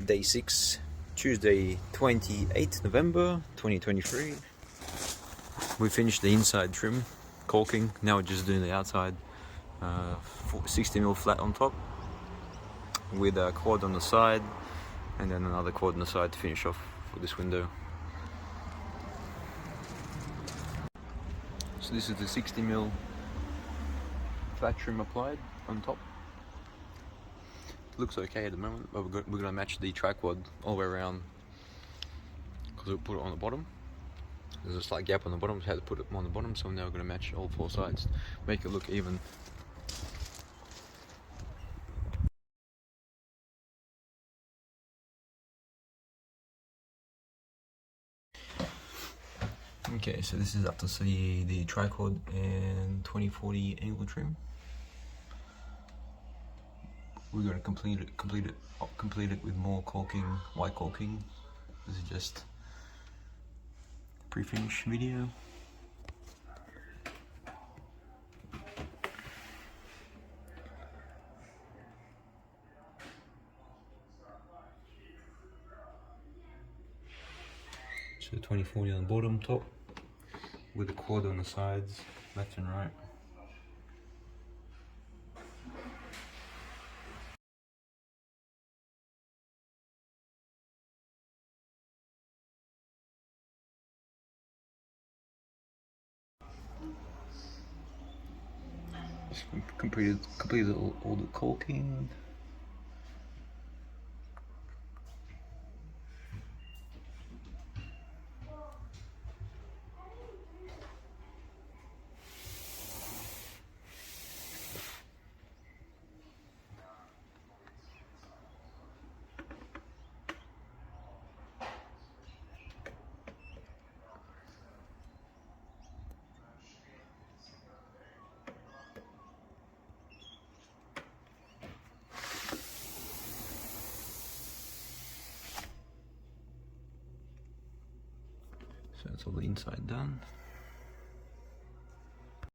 Day 6, Tuesday 28th November 2023. We finished the inside trim, caulking, now we're just doing the outside 60mm flat on top with a quad on the side and then another quad on the side to finish off for this window. So this is the 60mm flat trim applied on top. It looks okay at the moment, but we're going to match the tri-quad all the way around because we'll put it on the bottom. There's a slight gap on the bottom, so we had to put it on the bottom, so now we're going to match all four sides, make it look even. Okay, so this is up to see the tri-quad and 2040 angle trim. We're going to complete it with more caulking, white caulking. This is just pre-finish video. So 2040 on the bottom, top, with a quad on the sides, left and right. Just completed all the caulking. So that's all the inside done.